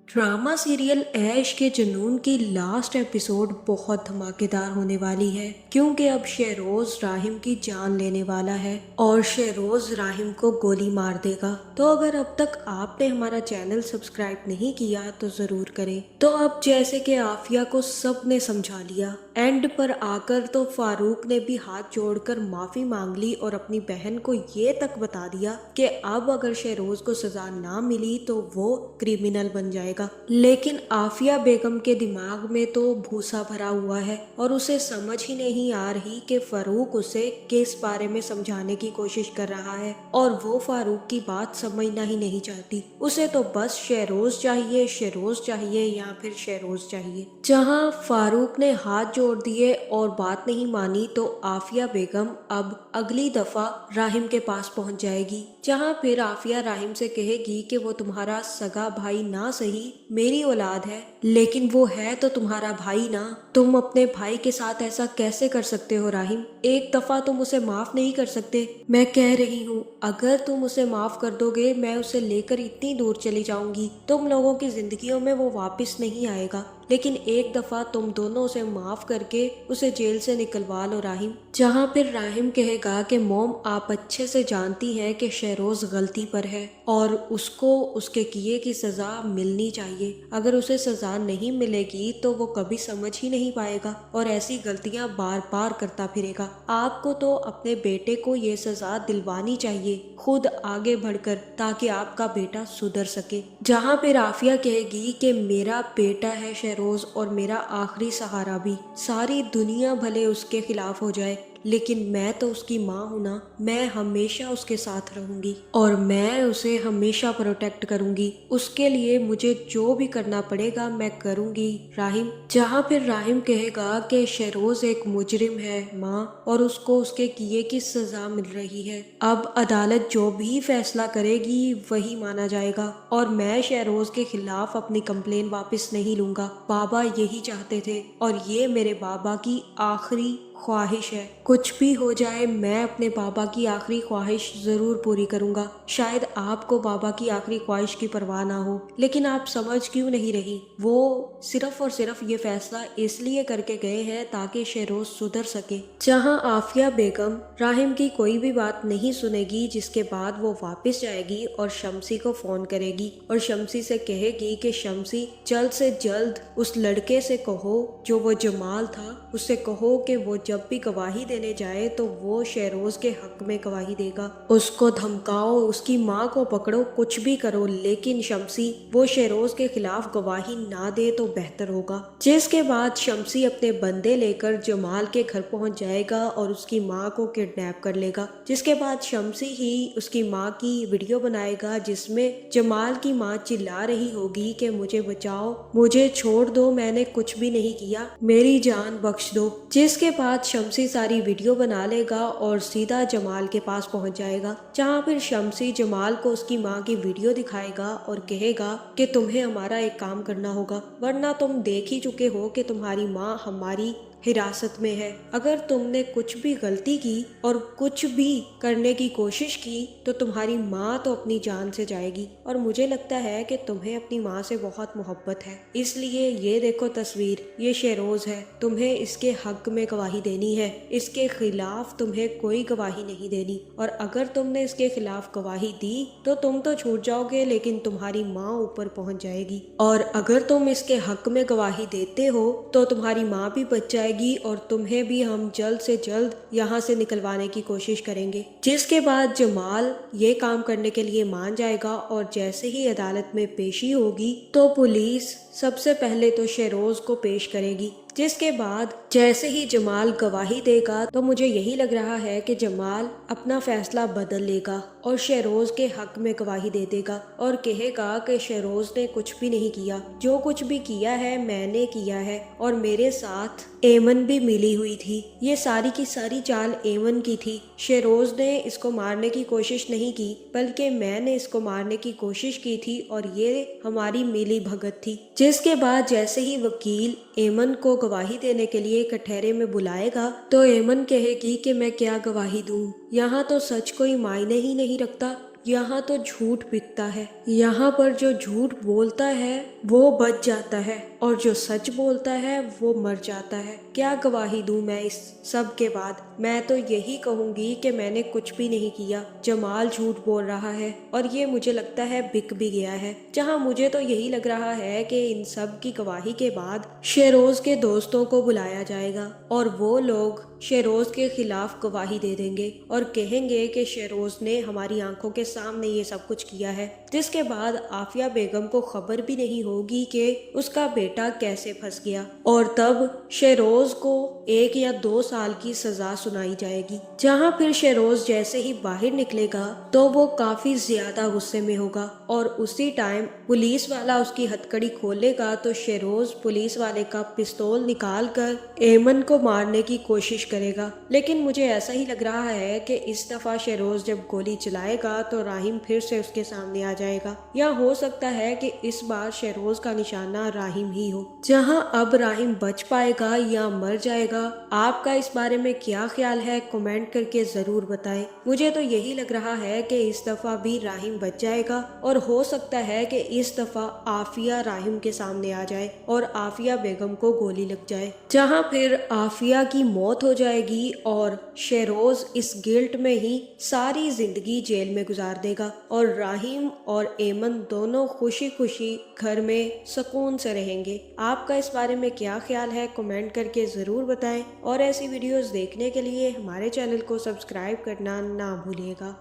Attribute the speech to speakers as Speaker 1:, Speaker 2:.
Speaker 1: Drama serial ऐश के जुनून की लास्ट एपिसोड बहुत धमाकेदार होने वाली है क्योंकि अब शहरोज राहिम की जान लेने वाला है और शहरोज राहिम को गोली मार देगा। तो अगर अब तक आपने हमारा चैनल सब्सक्राइब नहीं किया तो जरूर करें। तो अब जैसे कि आफिया को सब ने समझा लिया, एंड पर आकर तो फारूक ने भी हाथ जोड़कर माफी मांग ली और अपनी बहन को ये तक बता दिया कि अब अगर शहरोज को सजा ना मिली तो वो क्रिमिनल बन जाएगा। लेकिन आफिया बेगम के दिमाग में तो भूसा भरा हुआ है और उसे समझ ही नहीं आ रही कि फारूक उसे किस बारे में समझाने की कोशिश कर रहा है और वो फारूक की बात समझना ही नहीं चाहती। उसे तो बस शहरोज चाहिए या फिर शहरोज चाहिए। जहां फारूक ने हाथ जोड़ दिए और बात नहीं मानी तो आफिया बेगम अब अगली दफा राहिम के पास पहुंच जाएगी, जहां फिर आफिया राहिम से कहेगी कि वो तुम्हारा सगा भाई ना सही मेरी औलाद है, लेकिन वो है तो तुम्हारा भाई ना। तुम अपने भाई के साथ ऐसा कैसे कर सकते हो राहिम? एक दफा तुम उसे माफ नहीं कर सकते? मैं कह रही हूँ अगर तुम उसे माफ कर दोगे मैं उसे लेकर इतनी दूर चली जाऊंगी, तुम लोगों की जिंदगियों में वो वापस नहीं आएगा। लेकिन एक दफा तुम दोनों उसे माफ करके उसे जेल से निकलवा लो राहिम। जहाँ फिर राहिम कहेगा कि मोम आप अच्छे से जानती हैं कि शहरोज गलती पर है और उसको उसके किए की सजा मिलनी चाहिए। अगर उसे सजा नहीं मिलेगी तो वो कभी समझ ही नहीं पाएगा और ऐसी गलतियां बार बार करता फिरेगा। आपको तो अपने बेटे को ये सजा दिलवानी चाहिए खुद आगे बढ़कर, ताकि आपका बेटा सुधर सके। जहाँ फिर आफिया कहेगी कि मेरा बेटा है रोज और मेरा आखिरी सहारा भी, सारी दुनिया भले उसके खिलाफ हो जाए लेकिन मैं तो उसकी माँ हूं ना, मैं हमेशा उसके साथ रहूंगी और मैं उसे हमेशा प्रोटेक्ट करूंगी। उसके लिए मुझे जो भी करना पड़ेगा मैं करूंगी राहिम। जहाँ फिर राहिम कहेगा कि शहरोज एक मुजरिम है माँ और उसको उसके किए की सजा मिल रही है। अब अदालत जो भी फैसला करेगी वही माना जाएगा और मैं शहरोज के खिलाफ अपनी कंप्लेन वापस नहीं लूंगा। बाबा यही चाहते थे और ये मेरे बाबा की आखिरी ख्वाहिश है। कुछ भी हो जाए मैं अपने बाबा की आखिरी ख्वाहिश जरूर पूरी करूंगा। शायद आपको बाबा की आखिरी ख्वाहिश की परवाह ना हो, लेकिन आप समझ क्यों नहीं रही? वो सिर्फ और सिर्फ ये फैसला इसलिए करके गए हैं ताकि शहरोज सुधर सके। जहां आफिया बेगम राहिम की कोई भी बात नहीं सुनेगी, जिसके बाद वो वापस जाएगी और शम्सी को फोन करेगी और शम्सी से कहेगी कि शम्सी जल्द से जल्द उस लड़के से कहो जो वो जमाल था, उससे कहो कि वो जब भी गवाही देने जाए तो वो शहरोज के हक में गवाही देगा। उसको धमकाओ, उसकी माँ को पकड़ो, कुछ भी करो, लेकिन शम्सी वो शहरोज के खिलाफ गवाही ना दे तो बेहतर होगा। जिसके बाद शम्सी अपने बंदे लेकर जमाल के घर पहुंच जाएगा और उसकी माँ को किडनैप कर लेगा। जिसके बाद शम्सी ही उसकी माँ की वीडियो बनाएगा जिसमें जमाल की माँ चिल्ला रही होगी कि मुझे बचाओ, मुझे छोड़ दो, मैंने कुछ भी नहीं किया, मेरी जान बख्श दो। जिसके बाद शम्सी सारी वीडियो बना लेगा और सीधा जमाल के पास पहुंच जाएगा, जहां फिर शम्सी जमाल को उसकी माँ की वीडियो दिखाएगा और कहेगा कि तुम्हें हमारा एक काम करना होगा, वरना तुम देख ही चुके हो कि तुम्हारी माँ हमारी हिरासत में है। अगर तुमने कुछ भी गलती की और कुछ भी करने की कोशिश की तो तुम्हारी माँ तो अपनी जान से जाएगी और मुझे लगता है कि तुम्हें अपनी माँ से बहुत मोहब्बत है, इसलिए ये देखो तस्वीर, ये शहरोज है, तुम्हें इसके हक में गवाही देनी है, इसके खिलाफ तुम्हें कोई गवाही नहीं देनी और अगर तुमने इसके खिलाफ गवाही दी तो तुम तो छूट जाओगे लेकिन तुम्हारी माँ ऊपर पहुंच जाएगी और अगर तुम इसके हक में गवाही देते हो तो तुम्हारी माँ भी बच जाएगी और तुम्हें भी हम जल्द से जल्द यहाँ से निकलवाने की कोशिश करेंगे। जिसके बाद जमाल ये काम करने के लिए मान जाएगा और जैसे ही अदालत में पेशी होगी तो पुलिस सबसे पहले तो शहरोज को पेश करेगी। जिसके बाद जैसे ही जमाल गवाही देगा तो मुझे यही लग रहा है कि जमाल अपना फैसला बदल लेगा और शहरोज के हक में गवाही दे देगा और कहेगा कि शहरोज ने कुछ भी नहीं किया, जो कुछ भी किया है मैंने किया है और मेरे साथ एमन भी मिली हुई थी, ये सारी की सारी चाल एमन की थी। शहरोज ने इसको मारने की कोशिश नहीं की बल्कि मैंने इसको मारने की कोशिश की थी और ये हमारी मिली भगत थी। जिसके बाद जैसे ही वकील एमन को गवाही देने के लिए कटहरे में बुलाएगा तो एमन कहेगी कि मैं क्या गवाही दूं, यहाँ तो सच कोई मायने ही नहीं रखता, यहाँ तो झूठ बिकता है। यहाँ पर जो झूठ बोलता है वो बच जाता है और जो सच बोलता है वो मर जाता है। क्या गवाही दूं मैं इस सब के बाद? मैं तो यही कहूंगी कि मैंने कुछ भी नहीं किया। जमाल झूठ बोल रहा है और ये मुझे लगता है बिक भी गया है। जहाँ मुझे तो यही लग रहा है कि इन सब की गवाही के बाद शेरोज के दोस्तों को बुलाया जाएगा और वो लोग शेरोज के खिलाफ गवाही दे देंगे और कहेंगे कि शेरोज ने हमारी आंखों के सामने ये सब कुछ किया है, जिसके बाद आफिया बेगम को खबर भी नहीं होगी कि उसका बेटा कैसे फंस गया और तब शेरोज को 1 या 2 साल की सजा सुनाई जाएगी। जहां फिर शेरोज जैसे ही बाहर निकलेगा तो वो काफी ज्यादा गुस्से में होगा और उसी टाइम पुलिस वाला उसकी हथकड़ी खोलेगा तो शेरोज पुलिस वाले का पिस्तौल निकाल कर एमन को मारने की कोशिश करेगा। लेकिन मुझे ऐसा ही लग रहा है कि इस दफा शेरोज जब गोली चलाएगा तो राहिम फिर से उसके सामने आ जाएगा, या हो सकता है कि इस बार शेरोज का निशाना राहिम ही हो। जहां अब राहिम बच पाएगा या मर जाएगा, आपका इस बारे में क्या ख्याल है कमेंट करके जरूर बताएं। मुझे तो यही लग रहा है कि इस दफा भी राहिम बच जाएगा और हो सकता है कि इस दफा आफिया राहिम के सामने आ जाए और आफिया बेगम को गोली लग जाए, जहां फिर आफिया की मौत हो जाएगी और शेरोज इस गिल्ट में ही सारी जिंदगी जेल में गुजार देगा और राहिम और एमन दोनों खुशी खुशी घर में सुकून से रहेंगे। आपका इस बारे में क्या ख्याल है कमेंट करके ज़रूर बताएं और ऐसी वीडियोस देखने के लिए हमारे चैनल को सब्सक्राइब करना ना भूलिएगा।